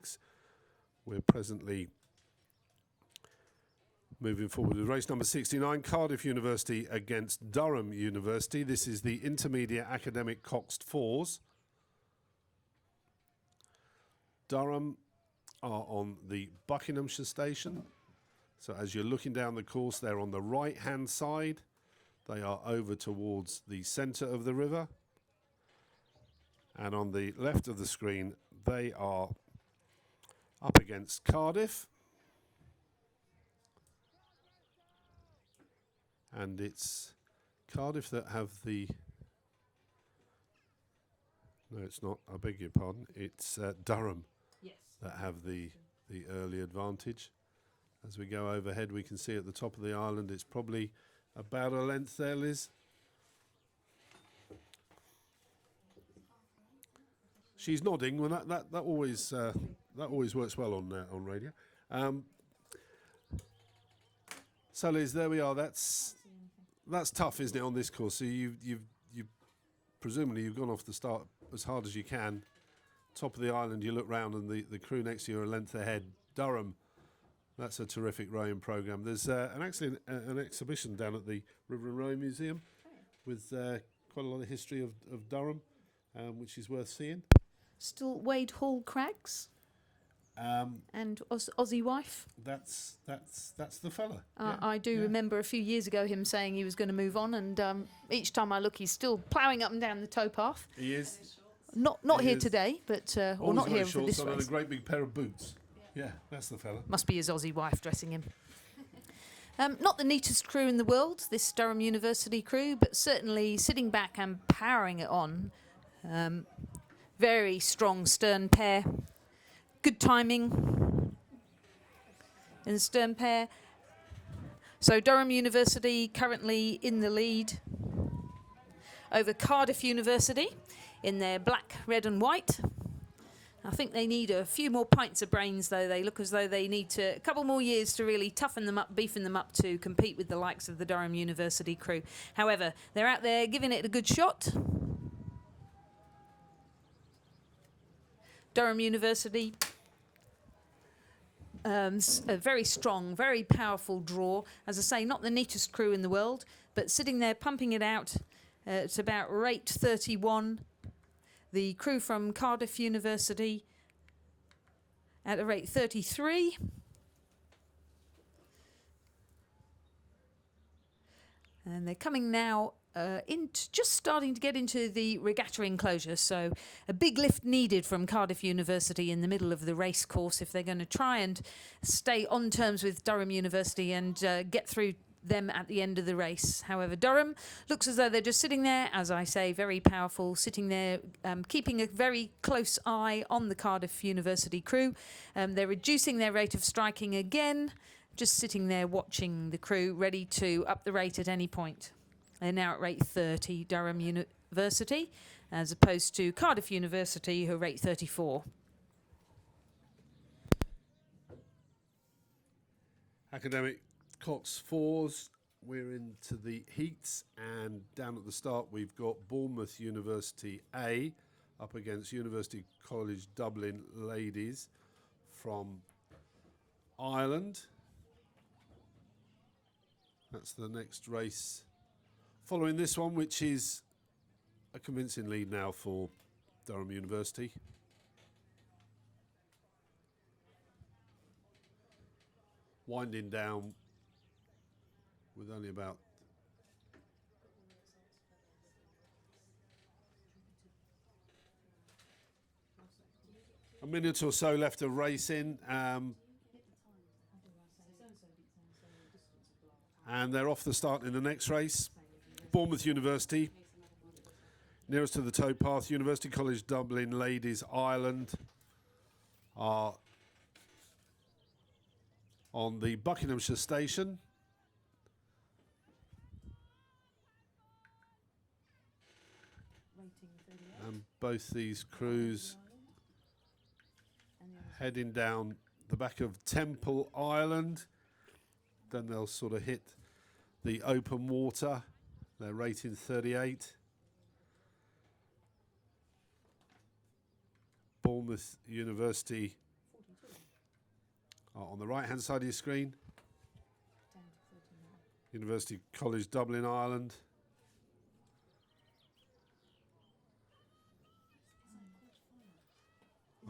6. We're presently moving forward with race number 69, Cardiff University against Durham University. This is the Intermediate Academic Coxed Fours. Durham are on the Buckinghamshire station. So as you're looking down the course, they're on the right-hand side. They are over towards the centre of the river. And on the left of the screen, they are up against Cardiff. And it's Cardiff that have the... No, it's not. I beg your pardon. It's Durham that have the early advantage. As we go overhead, we can see at the top of the island, it's probably about a length there, Liz. She's nodding. Well, that always works well on radio. So, Liz, there we are. That's tough, isn't it, on this course? So you've presumably you've gone off the start as hard as you can. Top of the island, you look round, and the crew next to you are a length ahead. Durham. That's a terrific rowing programme. There's actually an exhibition down at the River and Rowing Museum with quite a lot of history of Durham, which is worth seeing. Still Wade Hall Crags and Aussie Wife. That's the fella. I do remember a few years ago him saying he was going to move on, and each time I look, he's still ploughing up and down the towpath. He is. Not he here is. Today, but or not here for this and race. a great big pair of boots. Yeah, that's the fella. Must be his Aussie wife dressing him. Not the neatest crew in the world, this Durham University crew, but certainly sitting back and powering it on. Very strong stern pair. Good timing in the stern pair. So Durham University currently in the lead over Cardiff University in their black, red and white. I think they need a few more pints of brains, though. They look as though they need a couple more years to really toughen them up, beefing them up to compete with the likes of the Durham University crew. However, they're out there giving it a good shot. Durham University, a very strong, very powerful draw. As I say, not the neatest crew in the world, but sitting there pumping it out at about rate 31. The crew from Cardiff University at a rate 33. And they're coming now just starting to get into the regatta enclosure. So a big lift needed from Cardiff University in the middle of the race course if they're going to try and stay on terms with Durham University and get through them at the end of the race. However, Durham looks as though they're just sitting there, as I say, very powerful, sitting there, keeping a very close eye on the Cardiff University crew. They're reducing their rate of striking again, just sitting there watching the crew, ready to up the rate at any point. They're now at rate 30, Durham University, as opposed to Cardiff University, who are rate 34. Academic Cox Fours, we're into the heats, and down at the start we've got Bournemouth University A up against University College Dublin ladies from Ireland. That's the next race following this one, which is a convincing lead now for Durham University. Winding down with only about a minute or so left of racing, and they're off the start in the next race. Bournemouth University, nearest to the towpath. University College Dublin ladies, Ireland, are on the Buckinghamshire station. And both these crews heading down the back of Temple Island. Then they'll sort of hit the open water. They're rating 38. Bournemouth University on the right-hand side of your screen. University College Dublin, Ireland.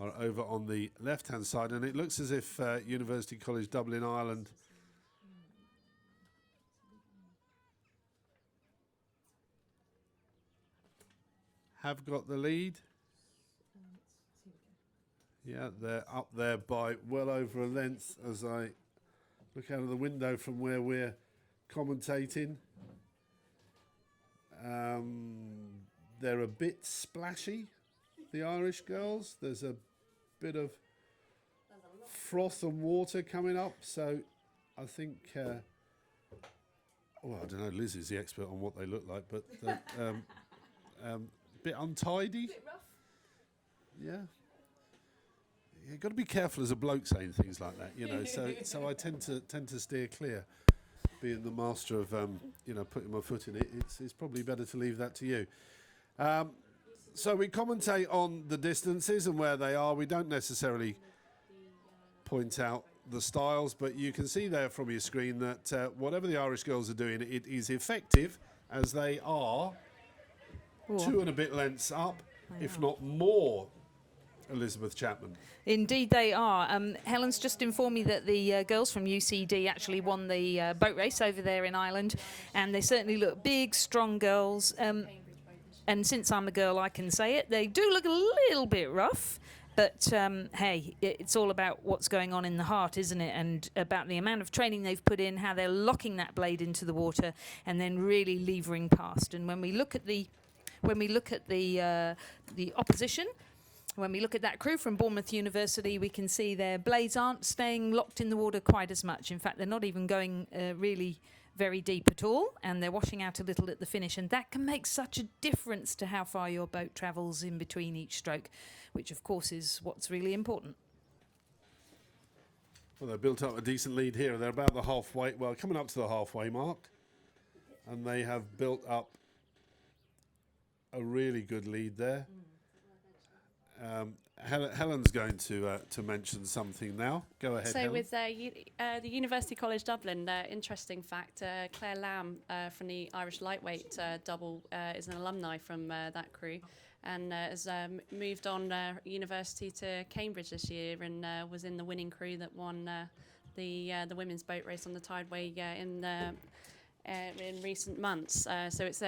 Are over on the left-hand side, and it looks as if University College Dublin, Ireland have got the lead. Yeah, they're up there by well over a length as I look out of the window from where we're commentating. They're a bit splashy, the Irish girls. There's a bit of froth and water coming up, so I think, well, I don't know, Liz is the expert on what they look like, but a bit untidy. Bit rough. Yeah. You've got to be careful as a bloke saying things like that, you know. So I tend to steer clear. Being the master of putting my foot in it, it's probably better to leave that to you. So we commentate on the distances and where they are. We don't necessarily point out the styles, but you can see there from your screen that whatever the Irish girls are doing, it is effective, as they are 2 and a bit lengths up, if not more. Elizabeth Chapman. Indeed they are. Helen's just informed me that the girls from UCD actually won the boat race over there in Ireland, and they certainly look big, strong girls. And since I'm a girl, I can say it. They do look a little bit rough, but hey, it's all about what's going on in the heart, isn't it? And about the amount of training they've put in, how they're locking that blade into the water, and then really levering past. And when we look at the opposition, when we look at that crew from Bournemouth University, we can see their blades aren't staying locked in the water quite as much. In fact, they're not even going really very deep at all, and they're washing out a little at the finish. And that can make such a difference to how far your boat travels in between each stroke, which, of course, is what's really important. Well, they've built up a decent lead here. They're about the halfway, well, coming up to the halfway mark. And they have built up a really good lead there. Helen's going to mention something now. Go ahead, So Helen. with the University College Dublin, interesting fact, Claire Lamb from the Irish lightweight double is an alumni from that crew, and has moved on university to Cambridge this year, and was in the winning crew that won the women's boat race on the Tideway in recent months. So it's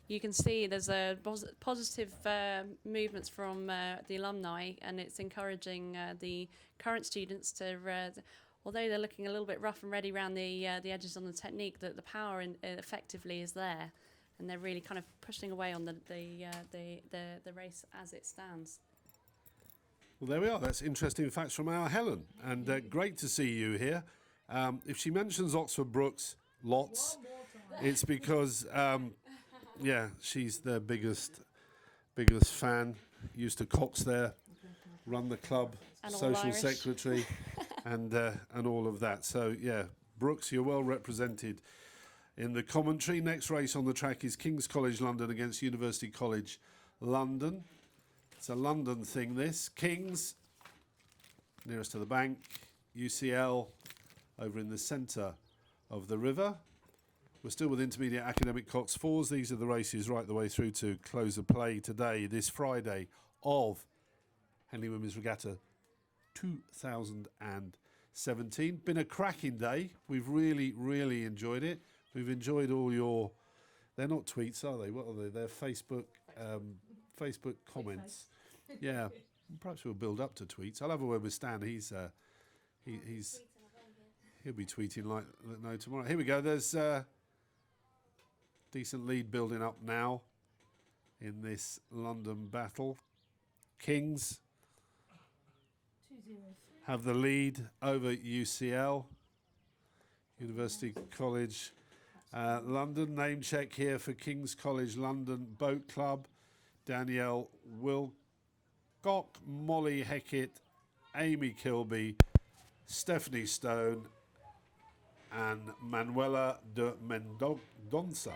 you can see there's a positive movements from the alumni, and it's encouraging the current students to, although they're looking a little bit rough and ready around the edges on the technique, that the power effectively is there, and they're really kind of pushing away on the race as it stands. Well, there we are. That's interesting facts from our Helen, and great to see you here. If she mentions Oxford Brookes lots, it's because she's their biggest fan. Used to Cox there, run the club, And all social Irish. secretary, and all of that. So yeah, Brooks, you're well represented in the commentary. Next race on the track is King's College London against University College London. It's a London thing, this. King's nearest to the bank, UCL over in the centre of the river. We're still with intermediate academic Cox 4s. These are the races right the way through to close of play today, this Friday of Henley Women's Regatta 2017. Been a cracking day. We've really, really enjoyed it. We've enjoyed all your, they're not tweets, are they? What are they? They're Facebook comments. Yeah, perhaps we'll build up to tweets. I'll have a word with Stan. He'll be tweeting like no tomorrow. Here we go. There's decent lead building up now in this London battle. Kings have the lead over UCL. University College London. Name check here for King's College London Boat Club. Danielle Wilcock, Molly Heckett, Amy Kilby, Stephanie Stone, and Manuela de Mendonça.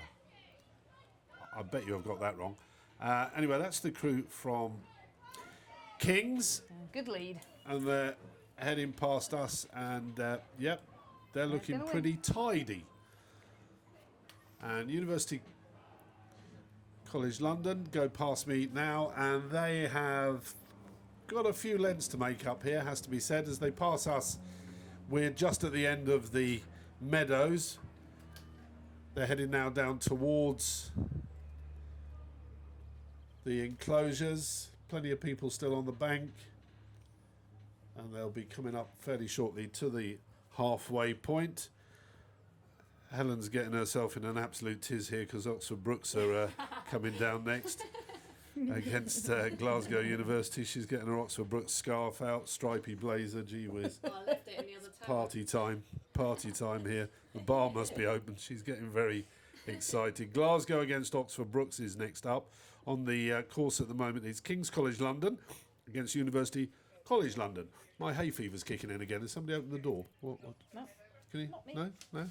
I bet you have got that wrong. Anyway, that's the crew from Kings. Good lead. And they're heading past us, and yep, they're looking gonna pretty tidy. And University College London go past me now, and they have got a few lengths to make up here, has to be said. As they pass us, we're just at the end of the meadows. They're heading now down towards the enclosures. Plenty of people still on the bank, and they'll be coming up fairly shortly to the halfway point. Helen's getting herself in an absolute tiz here because Oxford Brookes are coming down next against Glasgow University. She's getting her Oxford Brookes scarf out, stripy blazer, gee whiz. Well, I left it in the other Party time here. The bar must be open. She's getting very excited. Glasgow against Oxford Brookes is next up. On the course at the moment is King's College London against University College London. My hay fever's kicking in again. Has somebody opened the door? What? No. Can you? Not me. No?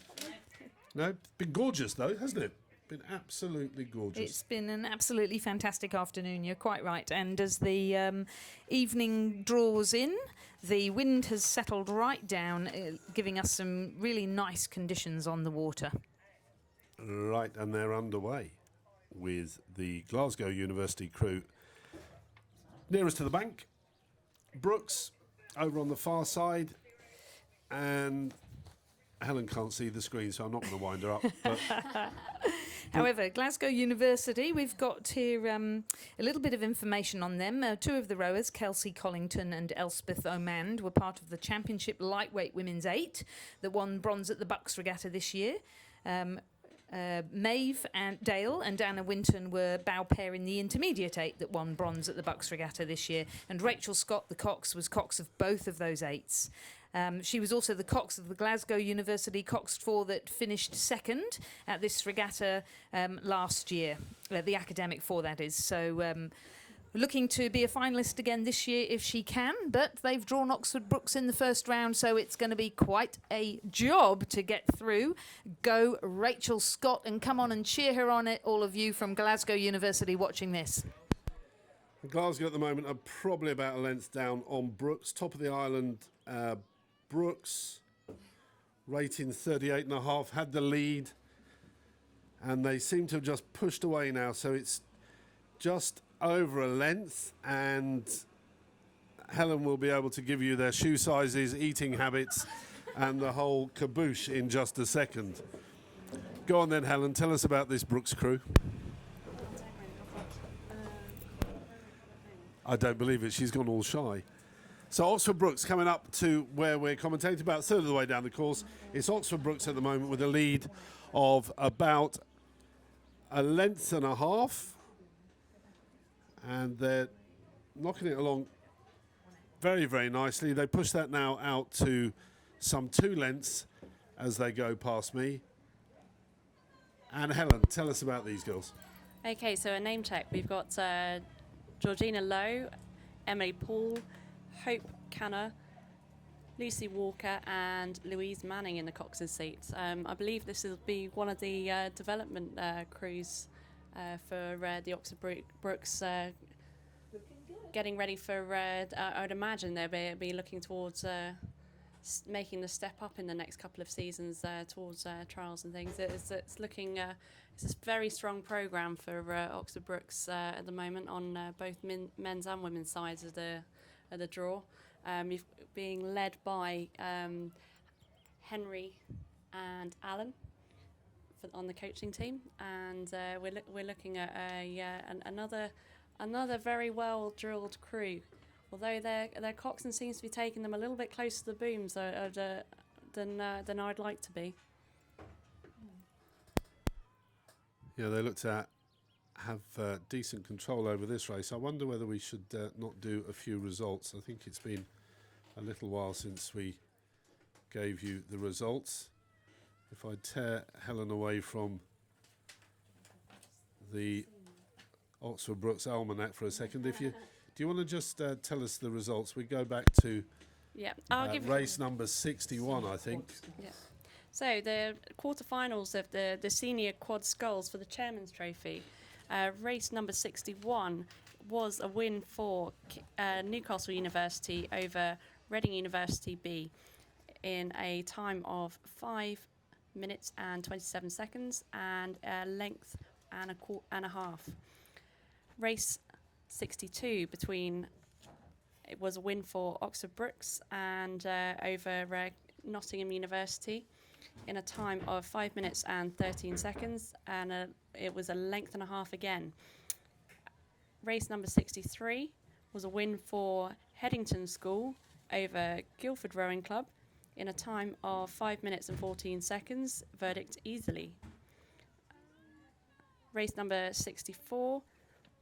No? It's been gorgeous though, hasn't it? Been absolutely gorgeous. It's been an absolutely fantastic afternoon, you're quite right. And as the evening draws in, the wind has settled right down, giving us some really nice conditions on the water. Right, and they're underway with the Glasgow University crew nearest to the bank. Brookes over on the far side, and Helen can't see the screen, so I'm not going to wind her up. But However, Glasgow University, we've got here a little bit of information on them. Two of the rowers, Kelsey Collington and Elspeth Omand, were part of the Championship Lightweight Women's 8 that won bronze at the Bucks Regatta this year. Maeve and Dale and Anna Winton were bow pair in the Intermediate 8 that won bronze at the Bucks Regatta this year. And Rachel Scott, the cox, was cox of both of those 8s. She was also the cox of the Glasgow University Cox 4 that finished second at this regatta last year, the academic 4 that is. So looking to be a finalist again this year if she can, but they've drawn Oxford Brookes in the first round, so it's going to be quite a job to get through. Go Rachel Scott, and come on and cheer her on it, all of you from Glasgow University watching this. Glasgow at the moment are probably about a length down on Brookes. Top of the island, Brookes, rating 38.5, had the lead, and they seem to have just pushed away now, so it's just over a length, and Helen will be able to give you their shoe sizes, eating habits, and the whole caboose in just a second. Go on then, Helen, tell us about this Brookes crew. I don't believe it, she's gone all shy. So Oxford Brookes coming up to where we're commentating, about a third of the way down the course. It's Oxford Brookes at the moment with a lead of about a length and a half. And they're knocking it along very, very nicely. They push that now out to some 2 lengths as they go past me. And Helen, tell us about these girls. Okay, so a name check. We've got Georgina Lowe, Emily Paul, Hope Canner, Lucy Walker and Louise Manning in the cox's seat. I believe this will be one of the development crews for the Oxford Brookes, getting ready for, I would imagine they'll be looking towards making the step up in the next couple of seasons towards trials and things. It's looking, it's a very strong programme for Oxford Brookes at the moment on both men's and women's sides of the draw. You've being led by Henry and Alan on the coaching team, and we're looking at another very well drilled crew. Although their coxswain seems to be taking them a little bit closer to the booms than I'd like to be. Yeah, they look to have decent control over this race. I wonder whether we should not do a few results. I think it's been a little while since we gave you the results. If I tear Helen away from the Oxford Brookes Almanac for a second, do you want to just tell us the results? We go back to I'll give race number 61, I think. Yeah. So the quarterfinals of the senior quad sculls for the Chairman's Trophy. Race number 61 was a win for Newcastle University over Reading University B in a time of 5 minutes and 27 seconds and a length and a half. Race 62 it was a win for Oxford Brookes and over Nottingham University in a time of 5 minutes and 13 seconds, and it was a length and a half again. Race number 63 was a win for Headington School over Guildford Rowing Club in a time of 5 minutes and 14 seconds, verdict easily. Race number 64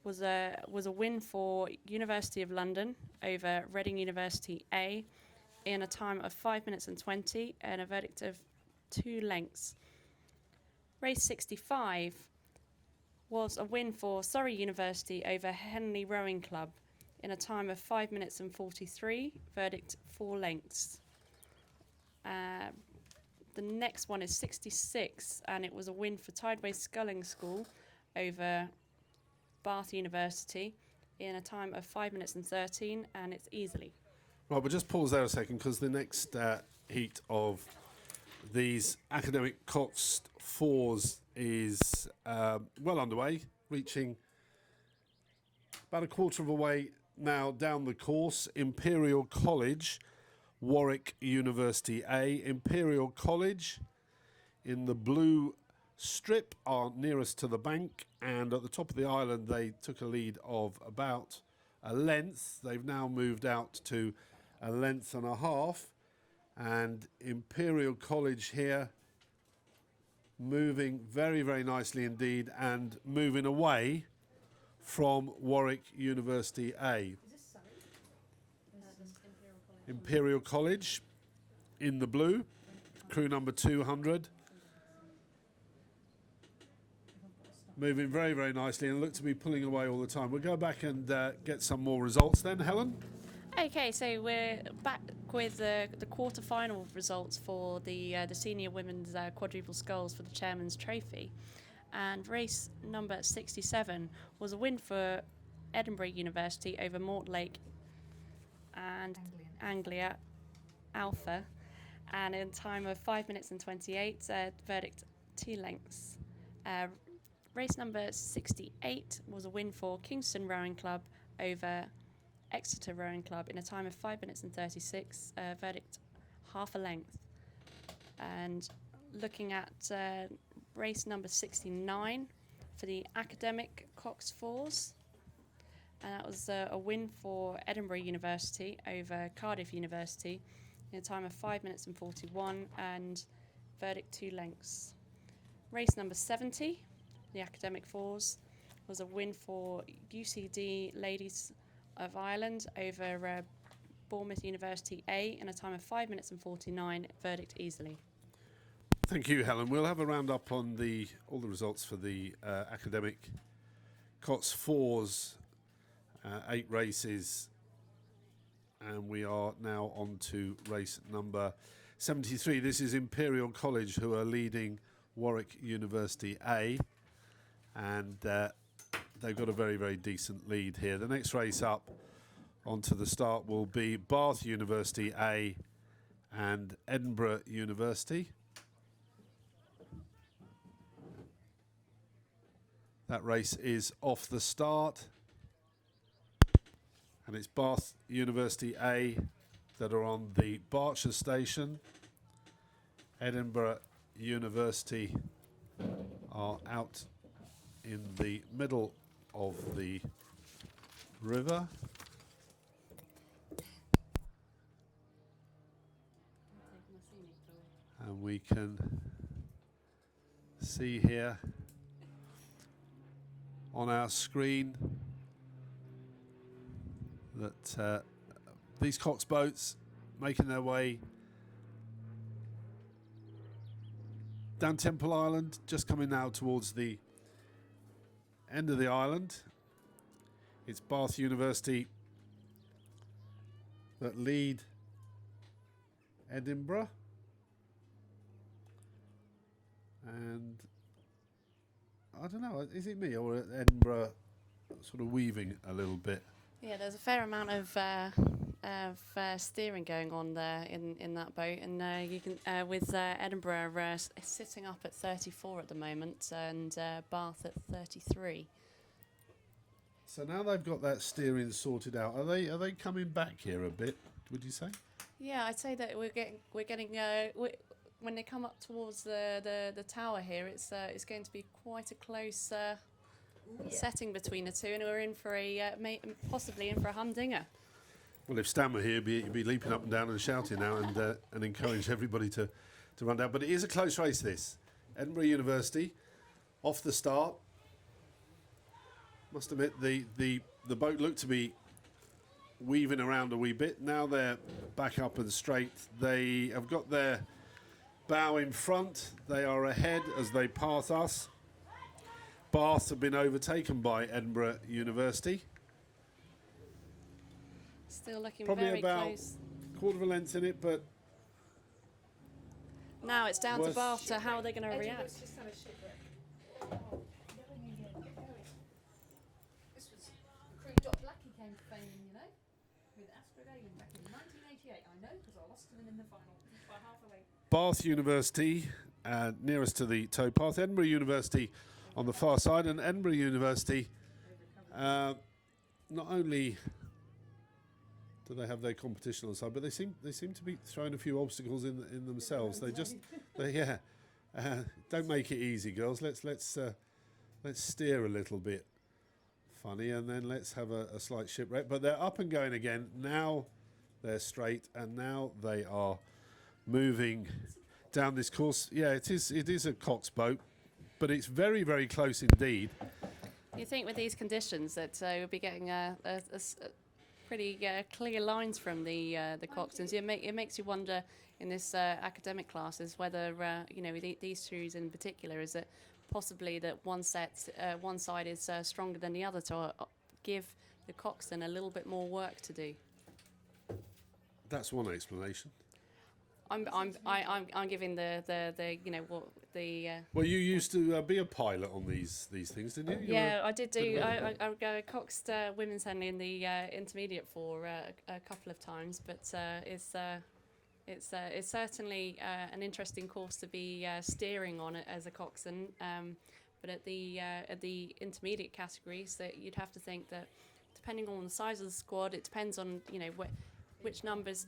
was a win for University of London over Reading University A in a time of 5 minutes and 20 and a verdict of 2 lengths. Race 65 was a win for Surrey University over Henley Rowing Club in a time of 5 minutes and 43, verdict 4 lengths. The next one is 66, and it was a win for Tideway Sculling School over Bath University in a time of 5 minutes and 13, and it's easily. Right, we'll just pause there a second because the next heat of these academic Cox fours is well underway, reaching about a quarter of a way now down the course. Imperial College, Warwick University A. Imperial College in the blue strip are nearest to the bank, and at the top of the island they took a lead of about a length. They've now moved out to a length and a half, and Imperial College here moving very, very nicely indeed and moving away from Warwick University A. Imperial College in the blue, crew number 200. Moving very, very nicely and look to be pulling away all the time. We'll go back and get some more results then, Helen. Okay, so we're back with the quarter-final results for the senior women's quadruple sculls for the Chairman's Trophy. And race number 67 was a win for Edinburgh University over Mortlake and Anglia Alpha, and in time of 5 minutes and 28, verdict 2 lengths. Race number 68 was a win for Kingston Rowing Club over Exeter Rowing Club in a time of 5 minutes and 36, verdict half a length. And looking at race number 69 for the academic Cox Fours, and that was a win for Edinburgh University over Cardiff University in a time of 5 minutes and 41 and verdict 2 lengths. Race number 70, the academic fours, was a win for UCD Ladies of Ireland over Bournemouth University A in a time of 5 minutes and 49, verdict easily. Thank you, Helen. We'll have a roundup on all the results for the academic Cots fours, 8 races, and we are now on to race number 73. This is Imperial College, who are leading Warwick University A, and they've got a very, very decent lead here. The next race up onto the start will be Bath University A and Edinburgh University. That race is off the start, and it's Bath University A that are on the Berkshire station. Edinburgh University are out in the middle of the river. And we can see here on our screen that these Cox boats making their way down Temple Island, just coming now towards the end of the island. It's Bath University that lead Edinburgh, and I don't know, is it me or Edinburgh sort of weaving a little bit? Yeah, there's a fair amount of steering going on there in that boat, and you can with Edinburgh sitting up at 34 at the moment, and Bath at 33. So now they've got that steering sorted out. Are they coming back here a bit? Would you say? Yeah, I'd say that we're getting when they come up towards the tower here, it's going to be quite a close setting between the two, and we're in for possibly in for a humdinger. Well, if Stan were here, he'd be leaping up and down and shouting now and encourage everybody to run down. But it is a close race, this. Edinburgh University, off the start. Must admit, the boat looked to be weaving around a wee bit. Now they're back up and straight. They have got their bow in front. They are ahead as they pass us. Bath have been overtaken by Edinburgh University. Still looking Probably very about close. Quarter of a length in it, but Now it's down to worth- Bath to how they're going to react. Just had a shipwreck. Going again. Going. This was Crew Dot Blackie came to fame, you know, with Astrid Alien back in 1988. I know because I lost to them in the final by half a leg. Bath University nearest to the towpath. Edinburgh University on the far side, and Edinburgh University not only do they have their competition on the side, but they seem to be throwing a few obstacles in themselves. Don't make it easy, girls. Let's steer a little bit funny, and then let's have a slight shipwreck. But they're up and going again. Now they're straight, and now they are moving down this course. Yeah, it is a Cox boat, but it's very, very close indeed. You think with these conditions that we'll be getting pretty clear lines from the coxswains. It makes you wonder in this academic classes whether these crews in particular, is it possibly that one side is stronger than the other to give the coxswain a little bit more work to do. That's one explanation. I'm giving the Well, you used to be a pilot on these things, didn't you? Yeah, I did do. I coxed women's Henley in the intermediate for a couple of times, but it's certainly an interesting course to be steering on it as a coxswain. But at the intermediate categories, that you'd have to think that depending on the size of the squad, it depends on which numbers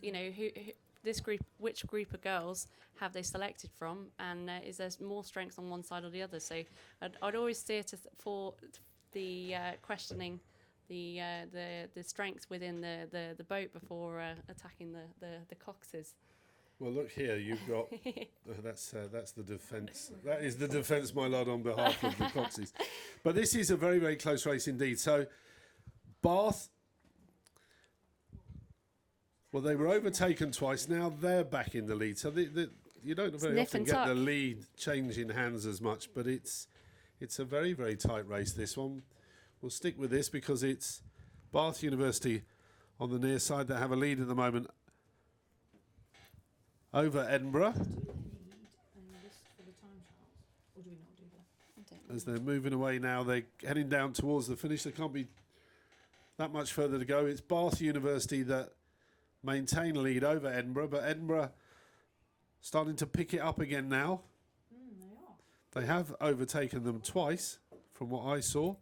which group of girls have they selected from, and is there more strength on one side or the other? So I'd always steer for the questioning the strength within the boat before attacking the coxes. Well, look here, you've got that's the defence. That is the defence, my lord, on behalf of the coxes. But this is a very, very close race indeed. So Bath. Well, they were overtaken twice. Now they're back in the lead. So you don't very often get the lead changing hands as much, but it's a very, very tight race, this one. We'll stick with this because it's Bath University on the near side that have a lead at the moment over Edinburgh. As they're moving away now, they're heading down towards the finish. There can't be that much further to go. It's Bath University that maintain a lead over Edinburgh, but Edinburgh starting to pick it up again now. They have overtaken them twice, from what I saw.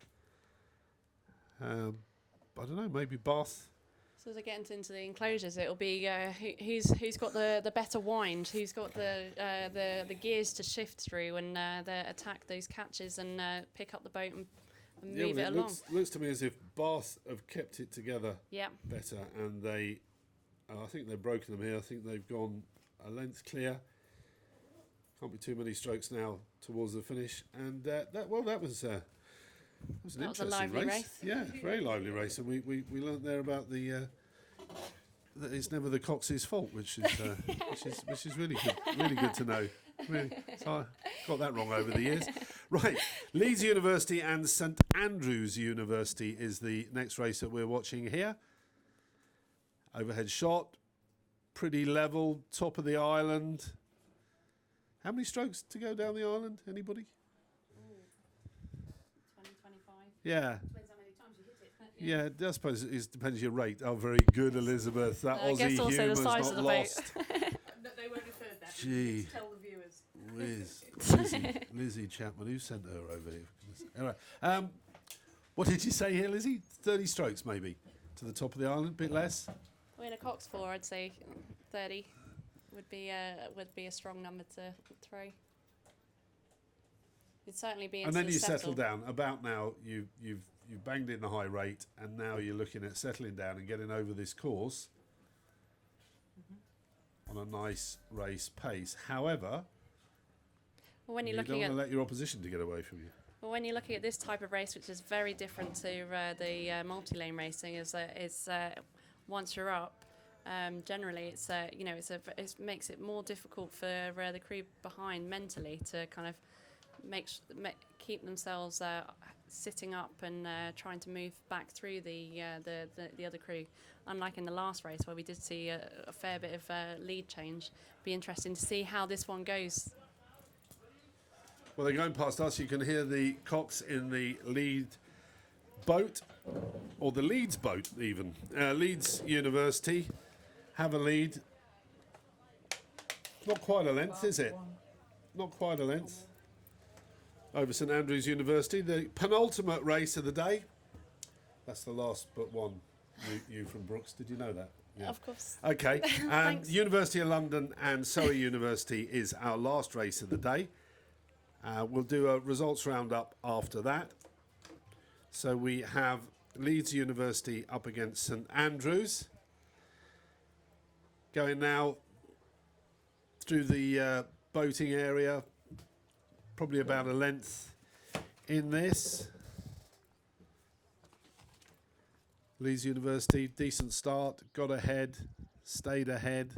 I don't know, maybe Bath. So as I get into the enclosures, it'll be who's got the better wind, who's got the gears to shift through and attack those catches and pick up the boat and move it along. Looks to me as if Bath have kept it together better, and I think they've broken them here. I think they've gone a length clear. Can't be too many strokes now towards the finish. And that was an interesting lively race. Yeah, very lively race. And we learnt there about that it's never the cox's fault, which is really good to know. Really, so I got that wrong over the years. Right, Leeds University and St Andrews University is the next race that we're watching here. Overhead shot, pretty level, top of the island. How many strokes to go down the island? Anybody? 20, 25. Yeah. Depends how many times you hit it. Yeah, I suppose it depends your rate. Oh, very good, Elizabeth. That I guess Aussie also the humour's size not of the boat. lost. No, they won't have heard that. Gee. Tell the viewers. Lizzie Chapman, who sent her over here? Anyway, what did you say here, Lizzie? 30 strokes, maybe, to the top of the island, a bit less? Well, in a Cox 4, I'd say 30 would be a strong number to throw. It'd certainly be. And then you settle down. About now, you've banged in the high rate, and now you're looking at settling down and getting over this course on a nice race pace. However, Well, when you're you looking don't at want to let your opposition to get away from you. Well, when you're looking at this type of race, which is very different to the multi-lane racing, is once you're up, generally it makes it more difficult for the crew behind mentally to kind of keep themselves sitting up and trying to move back through the other crew. Unlike in the last race where we did see a fair bit of lead change, be interesting to see how this one goes. Well, they're going past us. You can hear the cocks in the lead boat, or the Leeds boat even. Leeds University have a lead. Not quite a length, is it? Not quite a length. Over St Andrews University, the penultimate race of the day. That's the last but one. You from Brooks, did you know that? Yeah. Of course. Okay, and Thanks. University of London and Surrey University is our last race of the day. We'll do a results roundup after that. So we have Leeds University up against St Andrews. Going now through the boating area, probably about a length in this. Leeds University, decent start, got ahead, stayed ahead,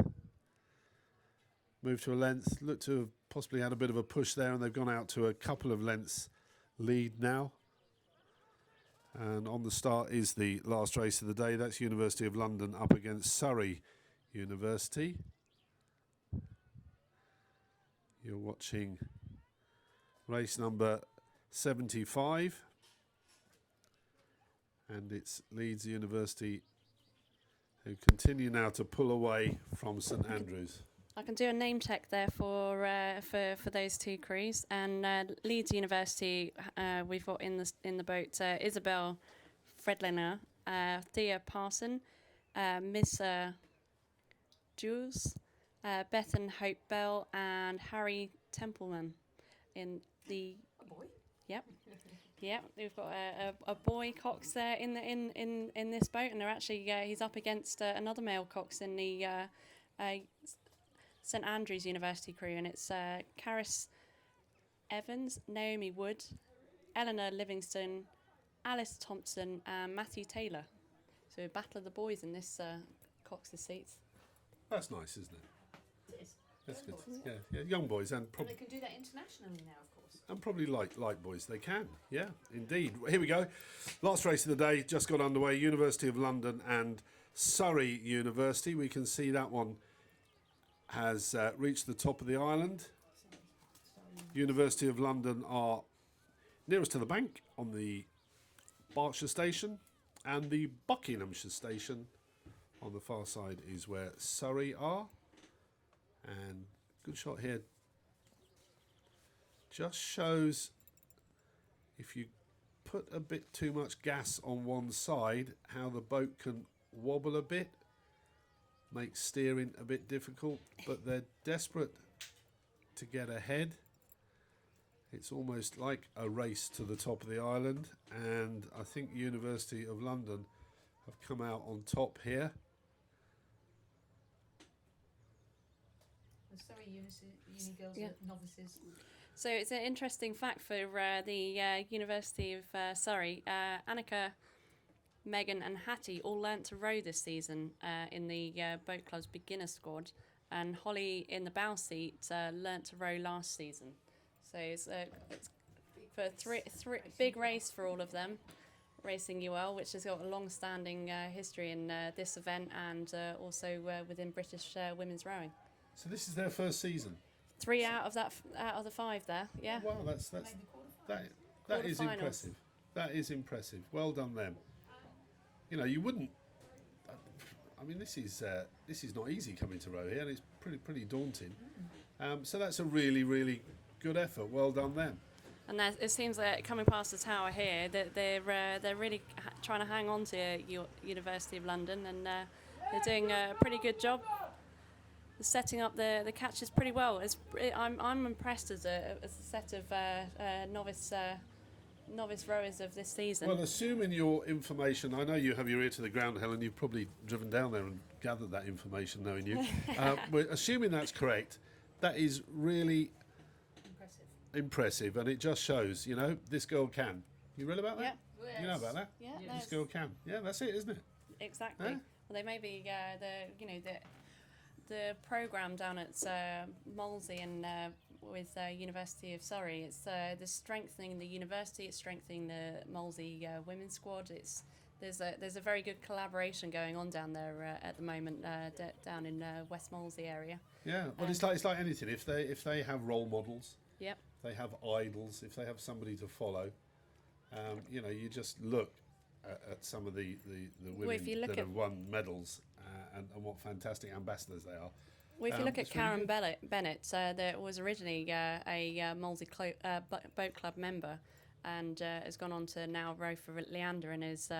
moved to a length, looked to have possibly had a bit of a push there, and they've gone out to a couple of lengths lead now. And on the start is the last race of the day. That's University of London up against Surrey University. You're watching race number 75. And it's Leeds University who continue now to pull away from St Andrews. I can do a name check there for those two crews. And Leeds University, we've got in the boat Isabel Fredliner, Thea Parson, Miss Jules, Beth and Hope Bell, and Harry Templeman in the. A boy. Yep. Yeah, we've got a boy cox there in this boat, and they're actually he's up against another male cox in the St Andrews University crew, and it's Caris Evans, Naomi Wood, Eleanor Livingston, Alice Thompson, and Matthew Taylor. So a battle of the boys in this cox's seats. That's nice, isn't it? It is. That's Young good. boys. Yeah, young boys and And they can do that internationally now, of course. and probably light boys. They can. Yeah, indeed. Here we go. Last race of the day just got underway. University of London and Surrey University. We can see that one has reached the top of the island. University of London are nearest to the bank on the Berkshire station, and the Buckinghamshire station on the far side is where Surrey are. And good shot here. Just shows if you put a bit too much gas on one side, how the boat can wobble a bit, makes steering a bit difficult, but they're desperate to get ahead. It's almost like a race to the top of the island, and I think University of London have come out on top here. Sorry, uni girls Yeah. are novices. So it's an interesting fact for the University of Surrey. Annika, Megan and Hattie all learnt to row this season in the boat club's beginner squad, and Holly in the bow seat learnt to row last season. So it's for three big race for all of them, Racing UL, which has got a long-standing history in this event and also within British women's rowing. So this is their first season. 3 out of the 5 there, yeah. Wow, that is Quarterfinals. impressive. That is impressive. Well done them. you know, you wouldn't. I mean, this is not easy coming to row here, and it's pretty daunting. So that's a really good effort. Well done them. And it seems like coming past the tower here, that they're really trying to hang on to University of London, and they're doing a pretty good job setting up the catches pretty well. I'm impressed as a set of novice rowers of this season. Well, assuming your information, I know you have your ear to the ground, Helen. You've probably driven down there and gathered that information, knowing you. We're assuming that's correct. That is really impressive, and it just shows, you know, this girl can. You read about that? Yeah. You know about that? Yeah. This girl can. Yeah, that's it, isn't it? Exactly. Huh? Well, they may be the program down at Molesey and with University of Surrey. It's the strengthening the university. It's strengthening the Molesey women's squad. There's a very good collaboration going on down there at the moment down in West Molesey area. Yeah. Well, it's like anything. If they have role models, Yep. if they have idols, if they have somebody to follow, you know, you just look at some of the women if you look that at have won medals and what fantastic ambassadors they are. Well, if you look at it's really Karen Bennett, that was originally a Molesey boat club member, and has gone on to now row for Leander, and is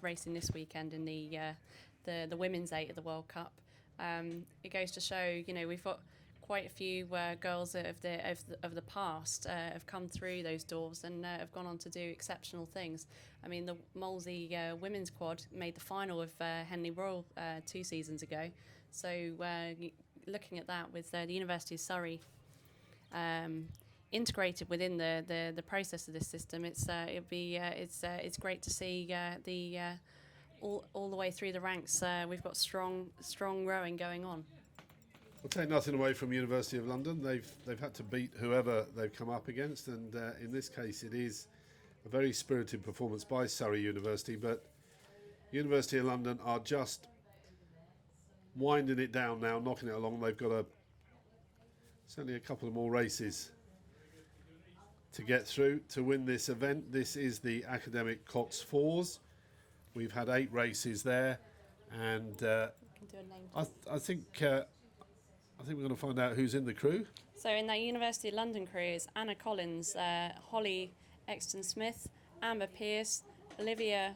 racing this weekend in the women's 8 at the World Cup. It goes to show, you know, we've got quite a few girls of the past have come through those doors and have gone on to do exceptional things. I mean, the Molesey women's quad made the final of Henley Royal 2 seasons ago. So looking at that with the University of Surrey integrated within the process of this system, it's great to see all the way through the ranks. We've got strong rowing going on. I'll take nothing away from University of London. They've had to beat whoever they've come up against, and in this case, it is a very spirited performance by Surrey University. But University of London are just winding it down now, knocking it along. They've got certainly a couple of more races to get through to win this event. This is the Academic Cox Fours. We've had 8 races there, and I think we're going to find out who's in the crew. So in that University of London crew is Anna Collins, Holly Exton-Smith, Amber Pierce, Olivia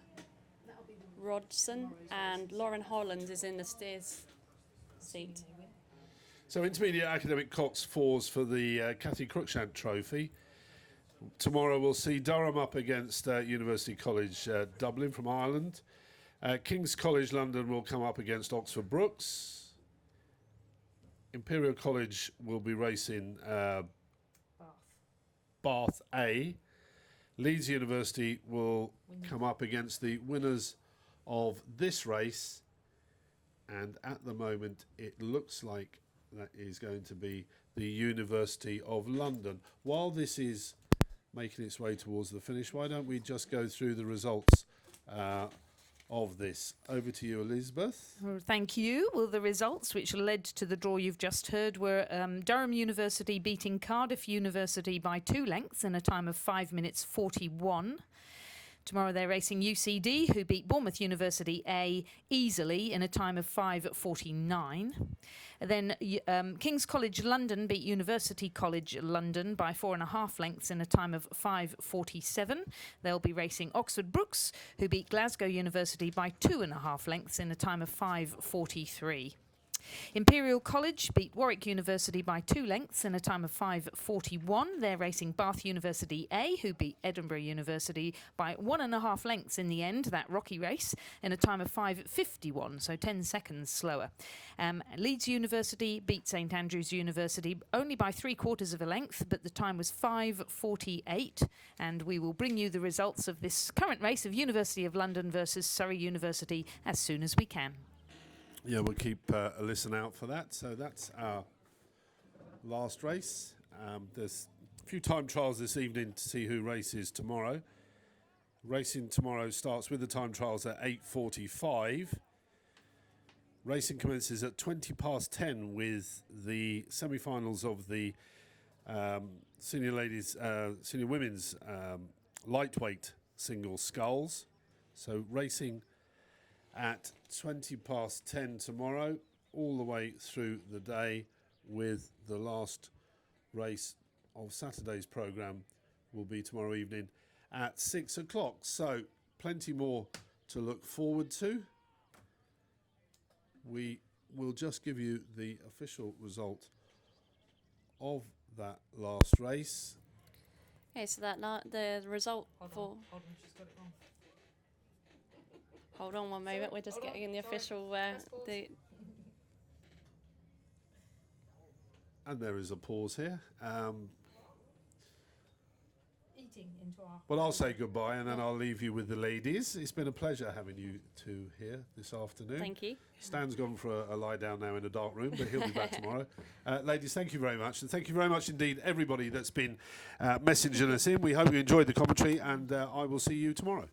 Rodson, and Lauren Holland is in the steers seat. So intermediate academic Cox Fours for the Cathy Cruikshank Trophy. Tomorrow we'll see Durham up against University College Dublin from Ireland. King's College London will come up against Oxford Brookes. Imperial College will be racing Bath A. Leeds University will come up against the winners of this race, and at the moment it looks like that is going to be the University of London. While this is making its way towards the finish, why don't we just go through the results of this. Over to you, Elizabeth. Well, thank you. Well, the results which led to the draw you've just heard were Durham University beating Cardiff University by 2 lengths in a time of 5 minutes 41. Tomorrow they're racing UCD, who beat Bournemouth University A easily in a time of 5:49. Then King's College London beat University College London by 4.5 lengths in a time of 5:47. They'll be racing Oxford Brookes, who beat Glasgow University by 2.5 lengths in a time of 5:43. Imperial College beat Warwick University by 2 lengths in a time of 5:41. They're racing Bath University A, who beat Edinburgh University by 1.5 lengths in the end, that rocky race, in a time of 5:51, so 10 seconds slower. Leeds University beat St Andrews University only by 3/4 of a length, but the time was 5:48, and we will bring you the results of this current race of University of London versus Surrey University as soon as we can. Yeah, we'll keep a listen out for that. So that's our last race. There's a few time trials this evening to see who races tomorrow. Racing tomorrow starts with the time trials at 8:45. Racing commences at 10:20 with the semi-finals of the senior women's lightweight single sculls. So racing at 10:20 tomorrow, all the way through the day, with the last race of Saturday's programme will be tomorrow evening at 6 o'clock. So plenty more to look forward to. We will just give you the official result of that last race. Okay, so the result for. Hold on one moment. We're just getting the official the. And there is a pause here. Eating into our. Well, I'll say goodbye and then I'll leave you with the ladies. It's been a pleasure having you two here this afternoon. Thank you. Stan's gone for a lie down now in a dark room, but he'll be back tomorrow. Ladies, thank you very much. And thank you very much indeed, everybody that's been messaging us in. We hope you enjoyed the commentary, and I will see you tomorrow.